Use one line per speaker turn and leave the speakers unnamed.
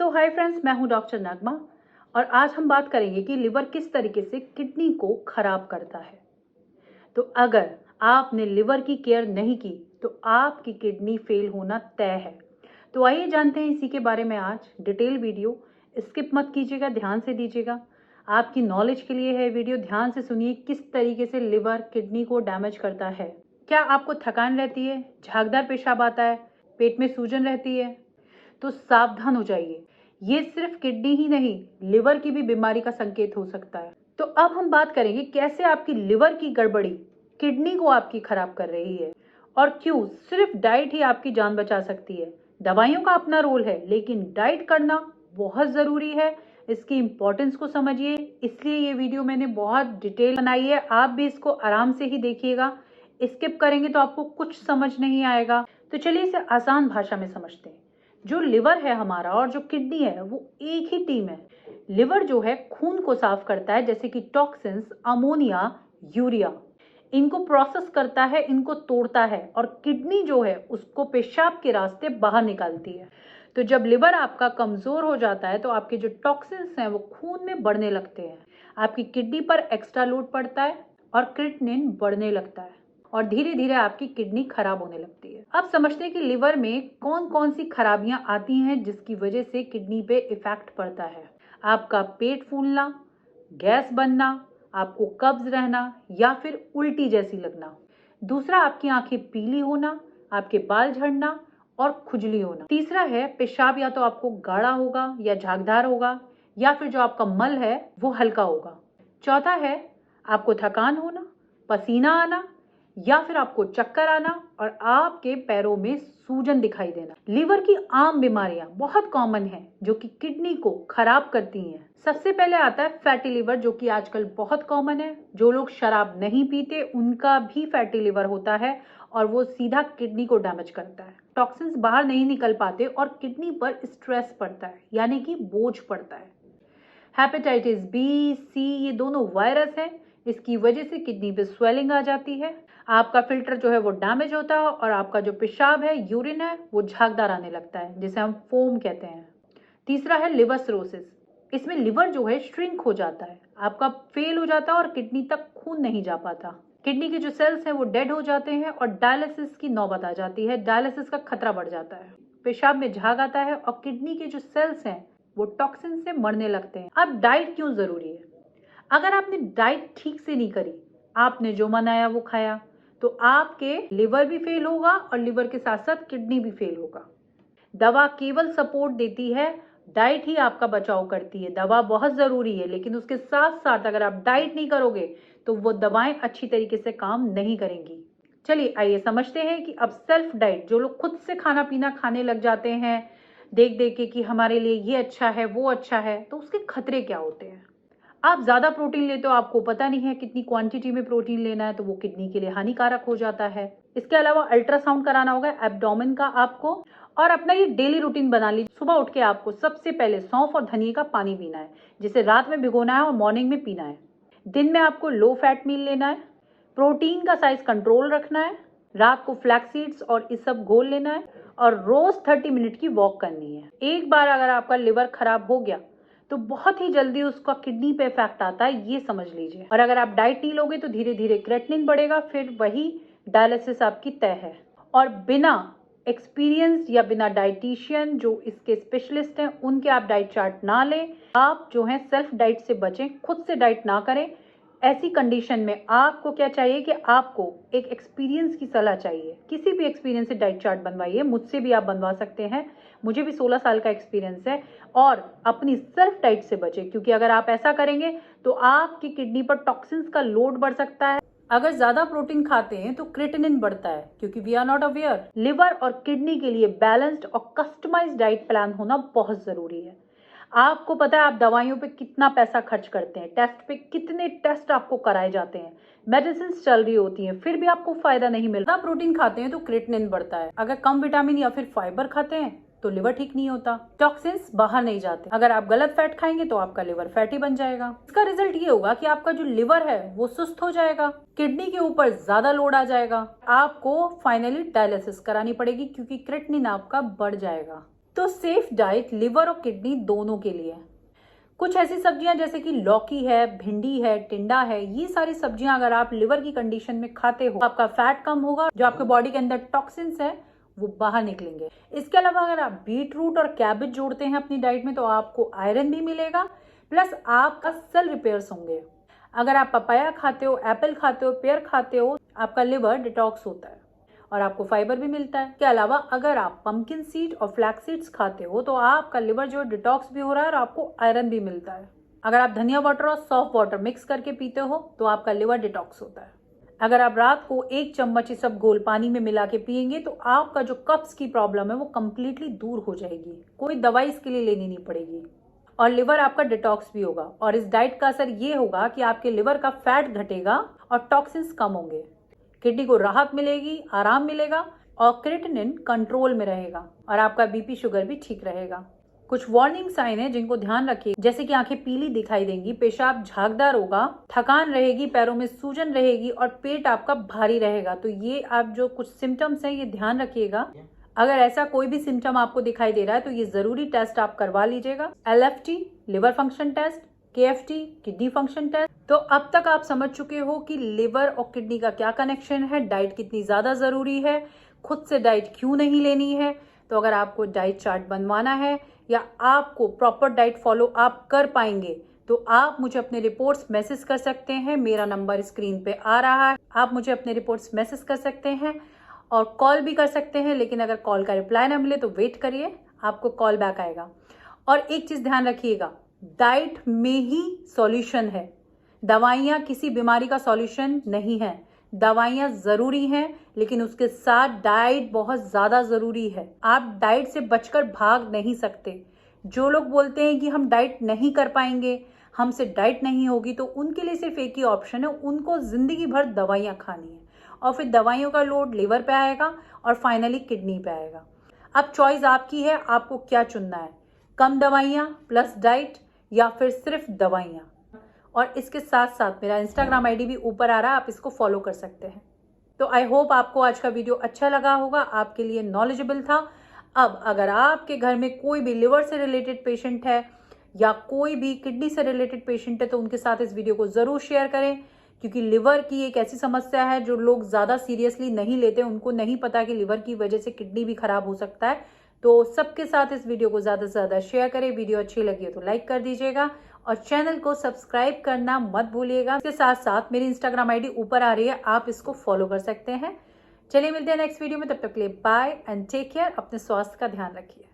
Hi friends, मैं हूं doctor नगमा और आज हम बात करेंगे कि लिवर किस तरीके से किडनी को खराब करता है। तो अगर आपने लिवर की केयर नहीं की तो आपकी किडनी फेल होना तय है। तो आइए जानते हैं इसी के बारे में आज डिटेल वीडियो। स्किप मत कीजिएगा, ध्यान से दीजिएगा, आपकी नॉलेज के लिए है वीडियो। ध्यान से सुनिए किस तरीके से लिवर किडनी को डैमेज करता है। क्या आपको थकान रहती है, झागदार पेशाब आता है, पेट में सूजन रहती है? तो सावधान हो जाइए, ये सिर्फ किडनी ही नहीं, लिवर की भी बीमारी का संकेत हो सकता है। तो अब हम बात करेंगे कैसे आपकी लिवर की गड़बड़ी किडनी को आपकी खराब कर रही है और क्यों सिर्फ डाइट ही आपकी जान बचा सकती है। दवाइयों का अपना रोल है, लेकिन डाइट करना बहुत जरूरी है। इसकी इंपॉर्टेंस को समझिए, इसलिए ये वीडियो मैंने बहुत डिटेल बनाई है। आप भी इसको आराम से ही देखिएगा, स्किप करेंगे तो आपको कुछ समझ नहीं आएगा। तो चलिए इसे आसान भाषा में समझते हैं। जो लिवर है हमारा और जो किडनी है वो एक ही टीम है। लिवर जो है खून को साफ करता है, जैसे कि टॉक्सिन्स, अमोनिया, यूरिया, इनको प्रोसेस करता है, इनको तोड़ता है, और किडनी जो है उसको पेशाब के रास्ते बाहर निकालती है। तो जब लिवर आपका कमजोर हो जाता है तो आपके जो टॉक्सिन्स हैं वो खून में बढ़ने लगते हैं, आपकी किडनी पर एक्स्ट्रा लोड पड़ता है और क्रिएटिनिन बढ़ने लगता है और धीरे धीरे आपकी किडनी खराब होने लगती है। अब समझते हैं कि लिवर में कौन कौन सी खराबियां आती हैं जिसकी वजह से किडनी पे इफेक्ट पड़ता है। आपका पेट फूलना, गैस बनना, आपको कब्ज रहना या फिर उल्टी जैसी लगना। दूसरा, आपकी आंखें पीली होना, आपके बाल झड़ना और खुजली होना। तीसरा है पेशाब, या तो आपको गाढ़ा होगा या झागदार होगा, या फिर जो आपका मल है वो हल्का होगा। चौथा है आपको थकान होना, पसीना आना, या फिर आपको चक्कर आना और आपके पैरों में सूजन दिखाई देना। लिवर की आम बीमारियां बहुत कॉमन हैं जो कि किडनी को खराब करती हैं। सबसे पहले आता है फैटी लिवर, जो कि आजकल बहुत कॉमन है। जो लोग शराब नहीं पीते उनका भी फैटी लिवर होता है और वो सीधा किडनी को डैमेज करता है। टॉक्सिन्स बाहर नहीं निकल पाते और किडनी पर स्ट्रेस पड़ता है, यानी कि बोझ पड़ता है। हेपेटाइटिस बी, सी, ये दोनों वायरस हैं। इसकी वजह से किडनी पे स्वेलिंग आ जाती है, आपका फिल्टर जो है वो डैमेज होता है और आपका जो पेशाब है, यूरिन है, वो झागदार आने लगता है, जिसे हम फोम कहते हैं। तीसरा है लिवर सिरोसिस। इसमें लिवर जो है श्रिंक हो जाता है, आपका फेल हो जाता है और किडनी तक खून नहीं जा पाता। किडनी के जो सेल्स हैं वो डेड हो जाते हैं और डायलिसिस की नौबत आ जाती है। डायलिसिस का खतरा बढ़ जाता है, पेशाब में झाग आता है और किडनी के जो सेल्स हैं वो टॉक्सिन से मरने लगते हैं। अब डाइट क्यों जरूरी है? अगर आपने डाइट ठीक से नहीं करी, आपने जो मन आया वो खाया, तो आपके लिवर भी फेल होगा और लिवर के साथ साथ किडनी भी फेल होगा। दवा केवल सपोर्ट देती है, डाइट ही आपका बचाव करती है। दवा बहुत जरूरी है, लेकिन उसके साथ साथ अगर आप डाइट नहीं करोगे तो वो दवाएं अच्छी तरीके से काम नहीं करेंगी। चलिए आइए समझते हैं कि अब सेल्फ डाइट, जो लोग खुद से खाना पीना खाने लग जाते हैं देख देख के कि हमारे लिए ये अच्छा है वो अच्छा है, तो उसके खतरे क्या होते हैं। आप ज्यादा प्रोटीन लेते हो, आपको पता नहीं है कितनी क्वांटिटी में प्रोटीन लेना है, तो वो किडनी के लिए हानिकारक हो जाता है। इसके अलावा अल्ट्रासाउंड कराना होगा एब्डोमेन का आपको, और अपना ये डेली रूटीन बना लीजिए। सुबह उठ के आपको सबसे पहले सौंफ और धनिया का पानी पीना है, जिसे रात में भिगोना है और मॉर्निंग में पीना है। दिन में आपको लो फैट मील लेना है, प्रोटीन का साइज कंट्रोल रखना है, रात को फ्लैक्स सीड्स और इस सब घोल लेना है और रोज 30 मिनट की वॉक करनी है। एक बार अगर आपका लिवर खराब हो गया तो बहुत ही जल्दी उसका किडनी पे इफेक्ट आता है, ये समझ लीजिए। और अगर आप डाइट नहीं लोगे तो धीरे धीरे क्रिएटिनिन बढ़ेगा, फिर वही डायलिसिस आपकी तय है। और बिना एक्सपीरियंस या बिना डाइटिशियन जो इसके स्पेशलिस्ट हैं उनके आप डाइट चार्ट ना लें। आप जो है सेल्फ डाइट से बचें, खुद से डाइट ना करें। ऐसी कंडीशन में आपको क्या चाहिए कि आपको एक एक्सपीरियंस की सलाह चाहिए। किसी भी एक्सपीरियंस से डाइट चार्ट बनवाइए, मुझसे भी आप बनवा सकते हैं, मुझे भी 16 साल का एक्सपीरियंस है। और अपनी सेल्फ डाइट से बचें, क्योंकि अगर आप ऐसा करेंगे तो आपकी किडनी पर टॉक्सिन्स का लोड बढ़ सकता है। अगर ज्यादा प्रोटीन खाते हैं तो क्रिएटिनिन बढ़ता है, क्योंकि we are not aware. Liver और किडनी के लिए बैलेंस्ड और कस्टमाइज्ड डाइट प्लान होना बहुत जरूरी है। आपको पता है आप दवाइयों पे कितना पैसा खर्च करते हैं, टेस्ट पे कितने टेस्ट आपको कराए जाते हैं, मेडिसिन चल रही होती हैं, फिर भी आपको फायदा नहीं मिलता। प्रोटीन खाते हैं तो क्रिएटिनिन बढ़ता है, अगर कम विटामिन या फिर फाइबर खाते हैं तो लिवर ठीक नहीं होता, टॉक्सिन्स बाहर नहीं जाते। अगर आप गलत फैट खाएंगे तो आपका लिवर फैटी बन जाएगा। इसका रिजल्ट ये होगा कि आपका जो लिवर है वो सुस्त हो जाएगा, किडनी के ऊपर ज्यादा लोड आ जाएगा, आपको फाइनली डायलिसिस करानी पड़ेगी क्योंकि क्रिएटिनिन आपका बढ़ जाएगा। तो सेफ डाइट लिवर और किडनी दोनों के लिए है। कुछ ऐसी सब्जियां जैसे कि लौकी है, भिंडी है, टिंडा है, ये सारी सब्जियां अगर आप लिवर की कंडीशन में खाते हो, आपका फैट कम होगा, जो आपके बॉडी के अंदर टॉक्सिन्स है वो बाहर निकलेंगे। इसके अलावा अगर आप बीट रूट और कैबेज जोड़ते हैं अपनी डाइट में तो आपको आयरन भी मिलेगा, प्लस आपका सेल रिपेयर्स होंगे। अगर आप पपाया खाते हो, एप्पल खाते हो, पेयर खाते हो, आपका लिवर डिटॉक्स होता है और आपको फाइबर भी मिलता है। इसके अलावा अगर आप पंपकिन सीड और फ्लैक्स सीड्स खाते हो तो आपका लिवर जो डिटॉक्स भी हो रहा है और आपको आयरन भी मिलता है। अगर आप धनिया वाटर और सॉफ्ट वाटर मिक्स करके पीते हो तो आपका लिवर डिटॉक्स होता है। अगर आप रात को 1 चम्मच ये सब घोल पानी में मिला के पियेंगे तो आपका जो कब्ज की प्रॉब्लम है वो कंप्लीटली दूर हो जाएगी, कोई दवाई इसके लिए लेनी नहीं पड़ेगी और लिवर आपका डिटॉक्स भी होगा। और इस डाइट का असर ये होगा कि आपके लिवर का फैट घटेगा और टॉक्सिन्स कम होंगे, किडनी को राहत मिलेगी, आराम मिलेगा और क्रिएटिनिन कंट्रोल में रहेगा और आपका बीपी शुगर भी ठीक रहेगा। कुछ वार्निंग साइन है जिनको ध्यान रखिए, जैसे कि आंखें पीली दिखाई देंगी, पेशाब झागदार होगा, थकान रहेगी, पैरों में सूजन रहेगी और पेट आपका भारी रहेगा। तो ये आप जो कुछ सिम्टम्स हैं ये ध्यान रखिएगा। अगर ऐसा कोई भी सिम्टम आपको दिखाई दे रहा है तो ये जरूरी टेस्ट आप करवा लीजिएगा। LFT liver function test, KFT kidney function test. तो अब तक आप समझ चुके हो कि लिवर और किडनी का क्या कनेक्शन है, डाइट कितनी ज्यादा जरूरी है, खुद से डाइट क्यों नहीं लेनी है। तो अगर आपको डाइट चार्ट बनवाना है या आपको प्रॉपर डाइट फॉलो आप कर पाएंगे तो आप मुझे अपने रिपोर्ट्स मैसेज कर सकते हैं। मेरा नंबर स्क्रीन पे आ रहा है, आप मुझे अपने रिपोर्ट्स मैसेज कर सकते हैं और कॉल भी कर सकते हैं। लेकिन अगर कॉल का रिप्लाई ना मिले तो वेट करिए, आपको कॉल बैक आएगा। और एक चीज ध्यान रखिएगा, डाइट में ही सॉल्यूशन है, दवाइयाँ किसी बीमारी का सॉल्यूशन नहीं है। दवाइयाँ जरूरी हैं लेकिन उसके साथ डाइट बहुत ज्यादा जरूरी है। आप डाइट से बचकर भाग नहीं सकते। जो लोग बोलते हैं कि हम डाइट नहीं कर पाएंगे, हमसे डाइट नहीं होगी, तो उनके लिए सिर्फ एक ही ऑप्शन है, उनको जिंदगी भर दवाइयाँ खानी है और फिर दवाइयों का लोड लिवर पे आएगा और फाइनली किडनी पे आएगा। अब चॉइस आपकी है, आपको क्या चुनना है, कम दवाइयाँ प्लस डाइट या फिर सिर्फ दवाइयाँ। और इसके साथ साथ मेरा इंस्टाग्राम आईडी भी ऊपर आ रहा है, आप इसको फॉलो कर सकते हैं। तो आई होप आपको आज का वीडियो अच्छा लगा होगा, आपके लिए नॉलेजेबल था। अब अगर आपके घर में कोई भी लिवर से रिलेटेड पेशेंट है या कोई भी किडनी से रिलेटेड पेशेंट है तो उनके साथ इस वीडियो को जरूर शेयर करें, क्योंकि लिवर की एक ऐसी समस्या है जो लोग ज्यादा सीरियसली नहीं लेते, उनको नहीं पता कि लिवर की वजह से किडनी भी खराब हो सकता है। तो सबके साथ इस वीडियो को ज्यादा से ज्यादा शेयर करें। वीडियो अच्छी लगी हो तो लाइक कर दीजिएगा और चैनल को सब्सक्राइब करना मत भूलिएगा। इसके साथ साथ मेरी इंस्टाग्राम आईडी ऊपर आ रही है, आप इसको फॉलो कर सकते हैं। चलिए मिलते हैं नेक्स्ट वीडियो में, तब तक के लिए बाय एंड टेक केयर। अपने स्वास्थ्य का ध्यान रखिए।